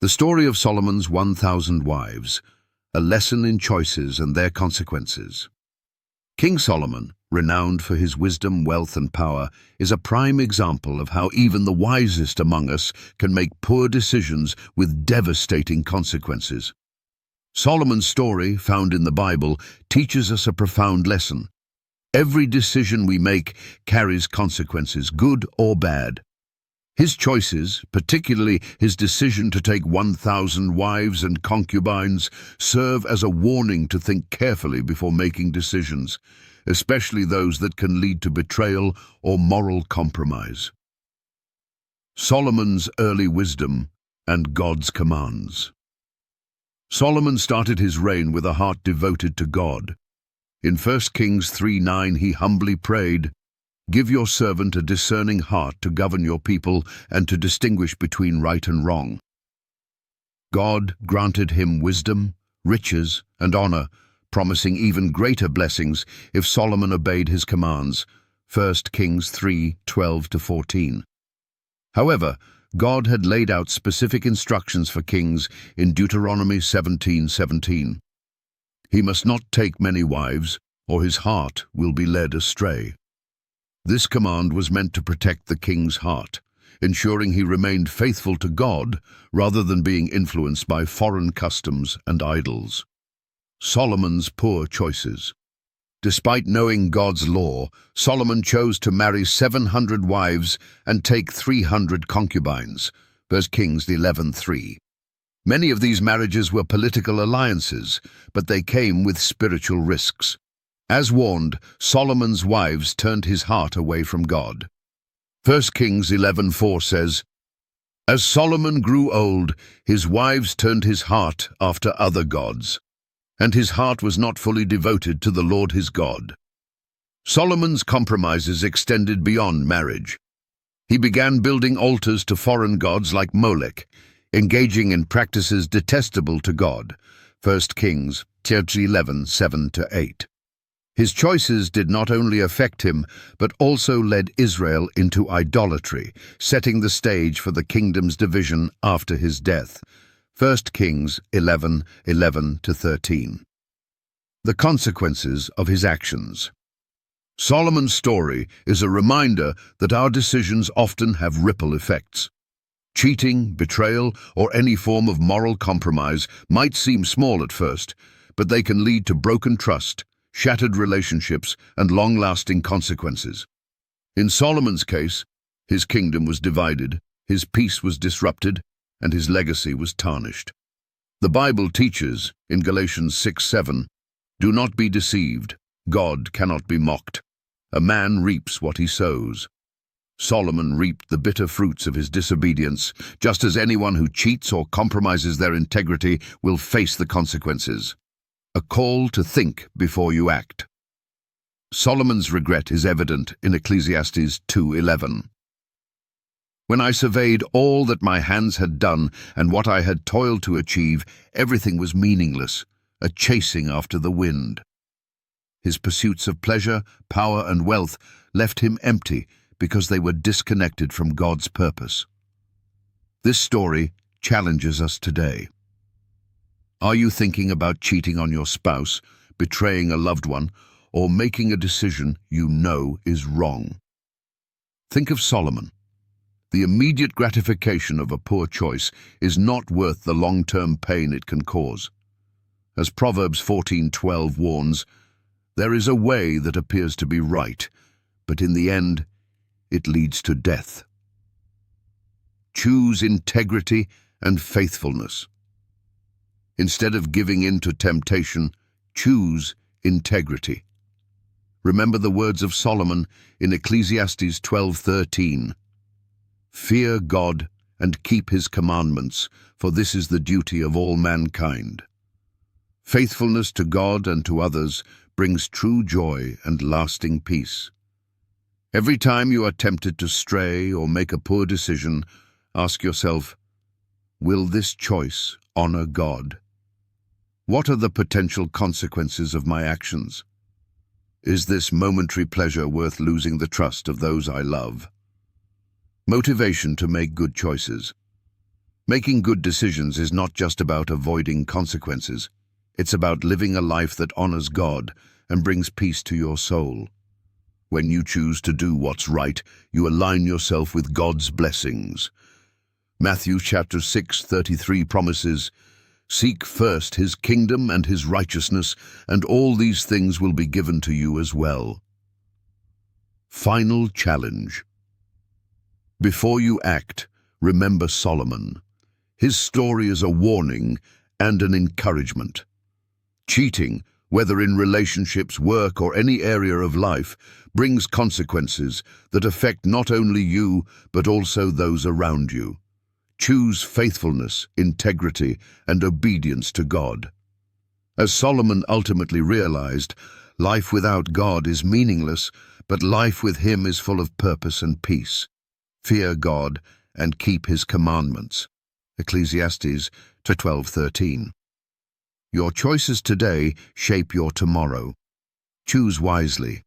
The story of Solomon's 1,000 wives, a lesson in choices and their consequences. King Solomon, renowned for his wisdom, wealth, and power, is a prime example of how even the wisest among us can make poor decisions with devastating consequences. Solomon's story, found in the Bible, teaches us a profound lesson. Every decision we make carries consequences, good or bad. His choices, particularly his decision to take 1,000 wives and concubines, serve as a warning to think carefully before making decisions, especially those that can lead to betrayal or moral compromise. Solomon's early wisdom and God's commands. Solomon started his reign with a heart devoted to God. In 1 Kings 3:9 he humbly prayed, "Give your servant a discerning heart to govern your people and to distinguish between right and wrong." God granted him wisdom, riches, and honor, promising even greater blessings if Solomon obeyed his commands. 1 Kings 3:12-14. However, God had laid out specific instructions for kings in Deuteronomy 17:17. He must not take many wives, or his heart will be led astray. This command was meant to protect the king's heart, ensuring he remained faithful to God rather than being influenced by foreign customs and idols. Solomon's poor choices. Despite knowing God's law, Solomon chose to marry 700 wives and take 300 concubines. 1 Kings 11:3. Many of these marriages were political alliances, but they came with spiritual risks. As warned, Solomon's wives turned his heart away from God. 1 Kings 11:4 says, "As Solomon grew old, his wives turned his heart after other gods, and his heart was not fully devoted to the Lord his God." Solomon's compromises extended beyond marriage. He began building altars to foreign gods like Molech, engaging in practices detestable to God. 1 Kings 11:7-8. His choices did not only affect him, but also led Israel into idolatry, setting the stage for the kingdom's division after his death. 1 Kings 11:11-13. The consequences of his actions. Solomon's story is a reminder that our decisions often have ripple effects. Cheating, betrayal, or any form of moral compromise might seem small at first, but they can lead to broken trust, shattered relationships, and long-lasting consequences. In Solomon's case, his kingdom was divided, his peace was disrupted, and his legacy was tarnished. The Bible teaches, in Galatians 6:7, "Do not be deceived, God cannot be mocked. A man reaps what he sows." Solomon reaped the bitter fruits of his disobedience, just as anyone who cheats or compromises their integrity will face the consequences. A call to think before you act. Solomon's regret is evident in Ecclesiastes 2:11. "When I surveyed all that my hands had done and what I had toiled to achieve, everything was meaningless, a chasing after the wind." His pursuits of pleasure, power, and wealth left him empty because they were disconnected from God's purpose. This story challenges us today. Are you thinking about cheating on your spouse, betraying a loved one, or making a decision you know is wrong? Think of Solomon. The immediate gratification of a poor choice is not worth the long-term pain it can cause. As Proverbs 14:12 warns, "There is a way that appears to be right, but in the end, it leads to death." Choose integrity and faithfulness. Instead of giving in to temptation, choose integrity. Remember the words of Solomon in Ecclesiastes 12:13. "Fear God and keep his commandments, for this is the duty of all mankind." Faithfulness to God and to others brings true joy and lasting peace. Every time you are tempted to stray or make a poor decision, ask yourself, will this choice honor God? What are the potential consequences of my actions? Is this momentary pleasure worth losing the trust of those I love? Motivation to make good choices. Making good decisions is not just about avoiding consequences. It's about living a life that honors God and brings peace to your soul. When you choose to do what's right, you align yourself with God's blessings. Matthew chapter 6:33 promises, "Seek first his kingdom and his righteousness, and all these things will be given to you as well." Final challenge. Before you act, remember Solomon. His story is a warning and an encouragement. Cheating, whether in relationships, work, or any area of life, brings consequences that affect not only you, but also those around you. Choose faithfulness, integrity, and obedience to God. As Solomon ultimately realized, life without God is meaningless, but life with him is full of purpose and peace. Fear God and keep his commandments. Ecclesiastes 12:13. Your choices today shape your tomorrow. Choose wisely.